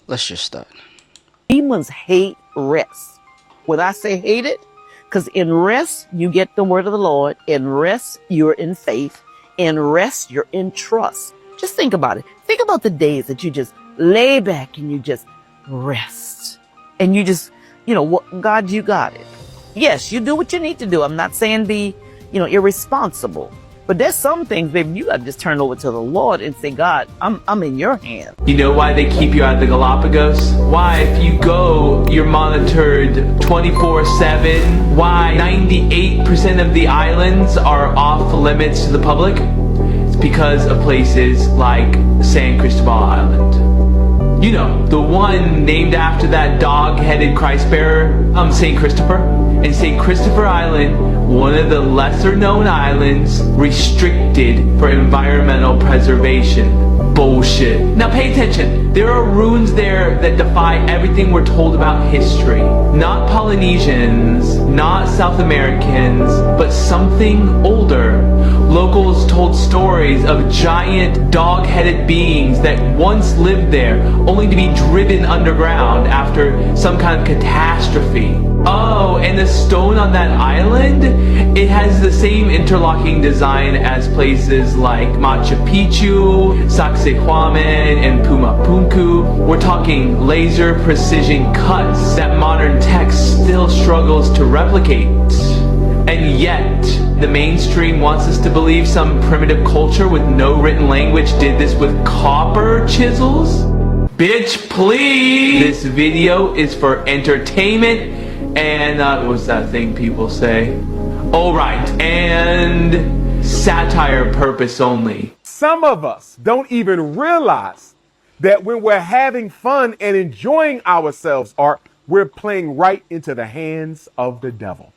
Let's just start. Demons hate rest. When I say hate it, because in rest, you get the word of the Lord. In rest, you're in faith. In rest, you're in trust. Just think about it. Think about the days that you just lay back and you just rest. And you just, God, you got it. Yes, you do what you need to do. I'm not saying be, irresponsible. But there's some things, baby, you got to just turn over to the Lord and say, God, I'm in your hands. You know why they keep you at the Galapagos? Why, if you go, you're monitored 24/7? Why 98% of the islands are off limits to the public? It's because of places like San Cristobal Island. You know, the one named after that dog-headed Christ bearer, St. Christopher. And St. Christopher Island, one of the lesser-known islands restricted for environmental preservation. Bullshit. Now pay attention. There are ruins there that defy everything we're told about history. Not Polynesians, not South Americans, but something older. Locals told stories of giant dog-headed beings that once lived there, only to be driven underground after some kind of catastrophe. Oh, and the stone on that island, it has the same interlocking design as places like Machu Picchu, Sacsayhuaman, and Pumapunku. We're talking laser precision cuts that modern tech still struggles to replicate. And yet, the mainstream wants us to believe some primitive culture with no written language did this with copper chisels? Bitch, please! This video is for entertainment and, what's that thing people say? Oh, right, and satire purpose only. Some of us don't even realize that when we're having fun and enjoying ourselves, we're playing right into the hands of the devil.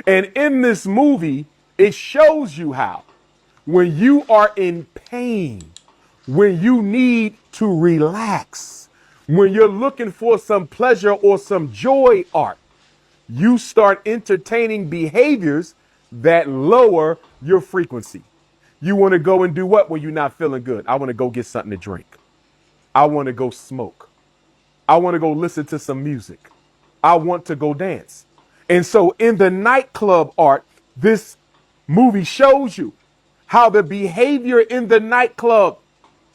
And in this movie, it shows you how when you are in pain, when you need to relax, when you're looking for some pleasure or some joy art, you start entertaining behaviors that lower your frequency. You want to go and do what when you're not feeling good? I want to go get something to drink. I want to go smoke. I want to go listen to some music. I want to go dance. And so in the nightclub art, this movie shows you how the behavior in the nightclub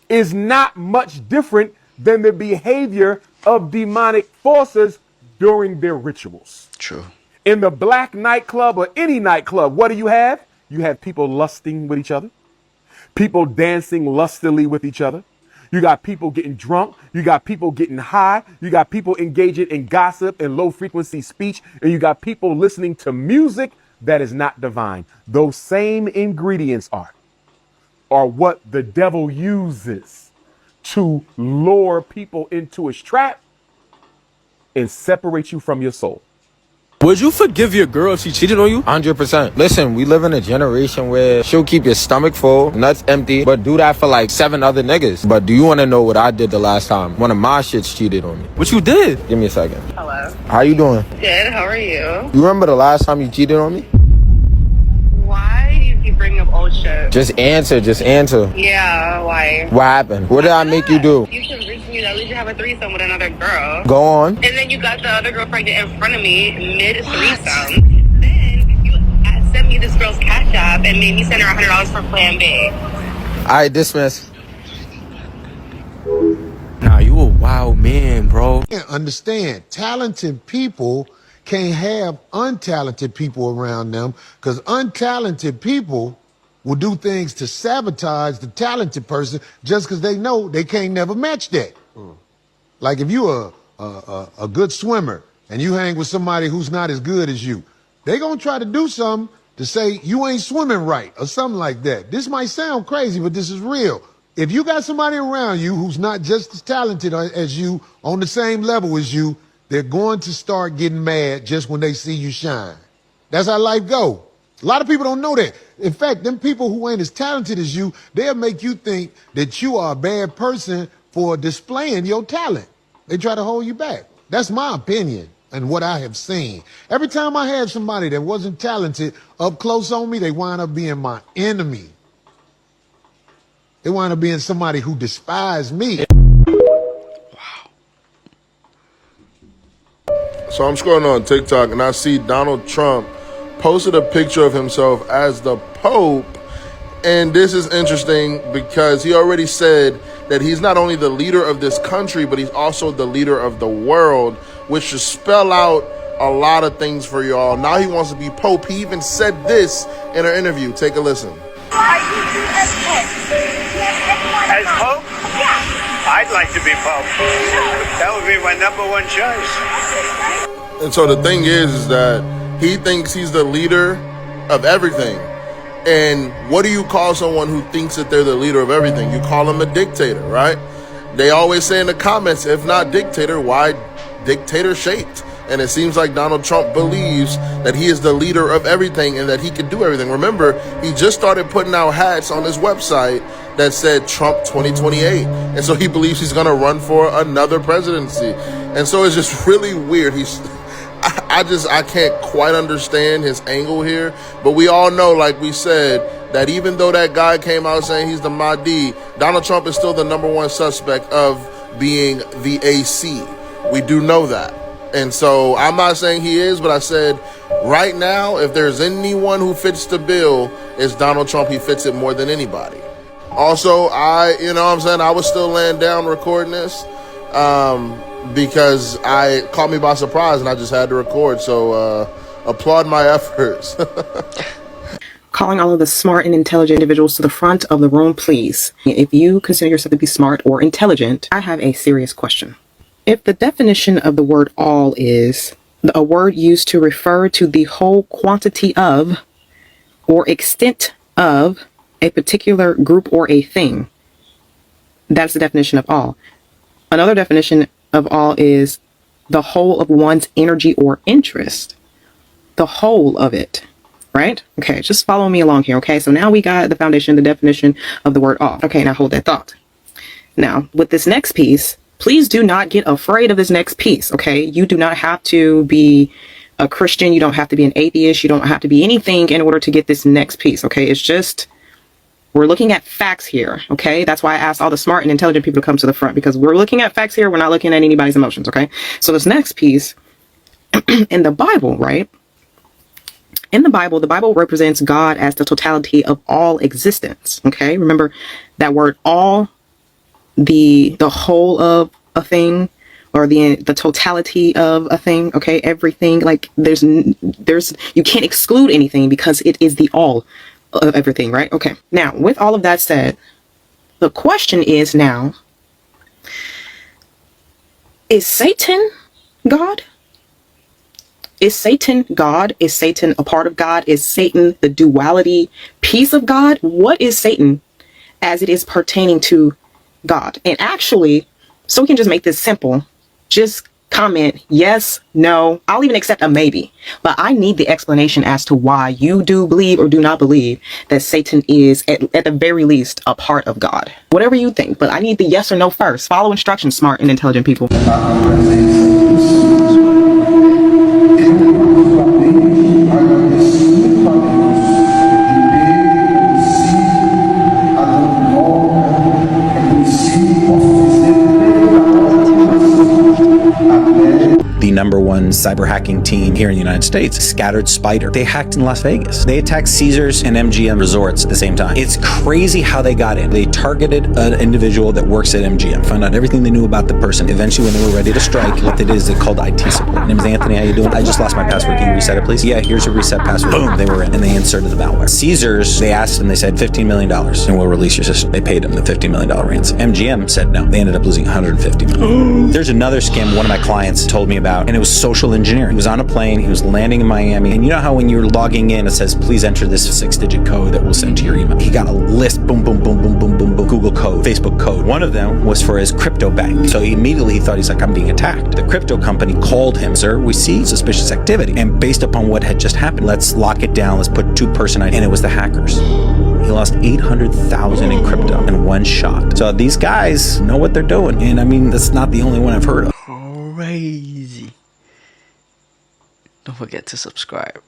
is not much different than the behavior of demonic forces during their rituals. True. In the black nightclub or any nightclub, what do you have? You have people lusting with each other, people dancing lustily with each other. You got people getting drunk. You got people getting high. You got people engaging in gossip and low frequency speech. And you got people listening to music that is not divine. Those same ingredients are what the devil uses to lure people into his trap and separate you from your soul. Would you forgive your girl if she cheated on you? 100%. Listen, we live in a generation where she'll keep your stomach full, nuts empty, but do that for like 7 other niggas. But do you want to know what I did the last time? One of my shits cheated on me. What you did? Give me a second. Hello. How you doing? Good, how are you? You remember the last time you cheated on me? Why do you keep bringing up old shit? Just answer. Yeah, why? What happened? What did I make you do? You should reason you at least you have a threesome with another girl. Go on. And then you got the other girl pregnant in front of me mid-threesome. Then you sent me this girl's cash app and made me send her $100 for Plan B. All right, dismiss. Nah, you a wild man, bro. Can't understand. Talented people can't have untalented people around them because untalented people will do things to sabotage the talented person just because they know they can't never match that. Like if you a good swimmer and you hang with somebody who's not as good as you, they gonna try to do something to say you ain't swimming right or something like that. This might sound crazy, but this is real. If you got somebody around you who's not just as talented as you, on the same level as you, they're going to start getting mad just when they see you shine. That's how life go. A lot of people don't know that. In fact, them people who ain't as talented as you, they'll make you think that you are a bad person for displaying your talent. They try to hold you back. That's my opinion and what I have seen. Every time I had somebody that wasn't talented up close on me, they wind up being my enemy. They wind up being somebody who despised me. Wow. So I'm scrolling on TikTok and I see Donald Trump posted a picture of himself as the Pope. And this is interesting because he already said that he's not only the leader of this country, but he's also the leader of the world, which should spell out a lot of things for y'all. Now he wants to be Pope. He even said this in an interview. Take a listen. As Pope? Yeah. I'd like to be Pope. That would be my #1 choice. And so the thing is that he thinks he's the leader of everything. And what do you call someone who thinks that they're the leader of everything? You call them a dictator, right? They always say in the comments, if not dictator, why dictator shaped? And it seems like Donald Trump believes that he is the leader of everything and that he can do everything. Remember, he just started putting out hats on his website that said Trump 2028. And so he believes he's going to run for another presidency. And so it's just really weird. I can't quite understand his angle here. But we all know, like we said, that even though that guy came out saying he's the Mahdi, Donald Trump is still the #1 suspect of being the AC. We do know that. And so I'm not saying he is, but I said right now, if there's anyone who fits the bill, it's Donald Trump. He fits it more than anybody. Also, I was still laying down recording this because it caught me by surprise and I just had to record. So applaud my efforts. Calling all of the smart and intelligent individuals to the front of the room, please. If you consider yourself to be smart or intelligent, I have a serious question. If the definition of the word all is a word used to refer to the whole quantity of or extent of a particular group or a thing, that's the definition of all. Another definition of all is the whole of one's energy or interest. The whole of it, right? Okay, just follow me along here, okay? So now we got the foundation, the definition of the word all. Okay, now hold that thought. Now, with this next piece, please do not get afraid of this next piece, okay? You do not have to be a Christian. You don't have to be an atheist. You don't have to be anything in order to get this next piece, okay? It's just, we're looking at facts here, okay? That's why I asked all the smart and intelligent people to come to the front, because we're looking at facts here. We're not looking at anybody's emotions, okay? So this next piece, in the Bible, right? In the Bible represents God as the totality of all existence, okay? Remember that word all, the whole of a thing, or the totality of a thing, okay? Everything, like there's you can't exclude anything because it is the all of everything, right? Okay. Now, with all of that said, the question is now, is Satan God? Is Satan God? Is Satan a part of God? Is Satan the duality piece of God? What is Satan as it is pertaining to God? And actually, so we can just make this simple, just comment yes, no. I'll even accept a maybe, but I need the explanation as to why you do believe or do not believe that Satan is at the very least a part of God. Whatever you think, but I need the yes or no first. Follow instructions, smart and intelligent people. The #1 cyber hacking team here in the United States, Scattered Spider. They hacked in Las Vegas. They attacked Caesars and MGM resorts at the same time. It's crazy how they got in. They targeted an individual that works at MGM, found out everything they knew about the person. Eventually, when they were ready to strike, what they did is they called IT support. My name is Anthony, how you doing? I just lost my password. Can you reset it, please? Yeah, here's your reset password. Boom, they were in, and they inserted the malware. Caesars, they asked them, they said $15 million, and we'll release your system. They paid them the $15 million ransom. MGM said no. They ended up losing $150 million. There's another scam one of my clients told me about, and it was social engineering. He was on a plane, he was landing in Miami, and you know how when you're logging in, it says, please enter this 6-digit code that we'll send to your email. He got a list, boom, boom, boom, boom, boom, boom, boom, Google code, Facebook code. One of them was for his crypto bank. So he immediately thought, he's like, I'm being attacked. The crypto company called him, sir, we see suspicious activity. And based upon what had just happened, let's lock it down, let's put 2-person ID, and it was the hackers. He lost 800,000 in crypto in one shot. So these guys know what they're doing. And I mean, that's not the only one I've heard of. Crazy. Don't forget to subscribe.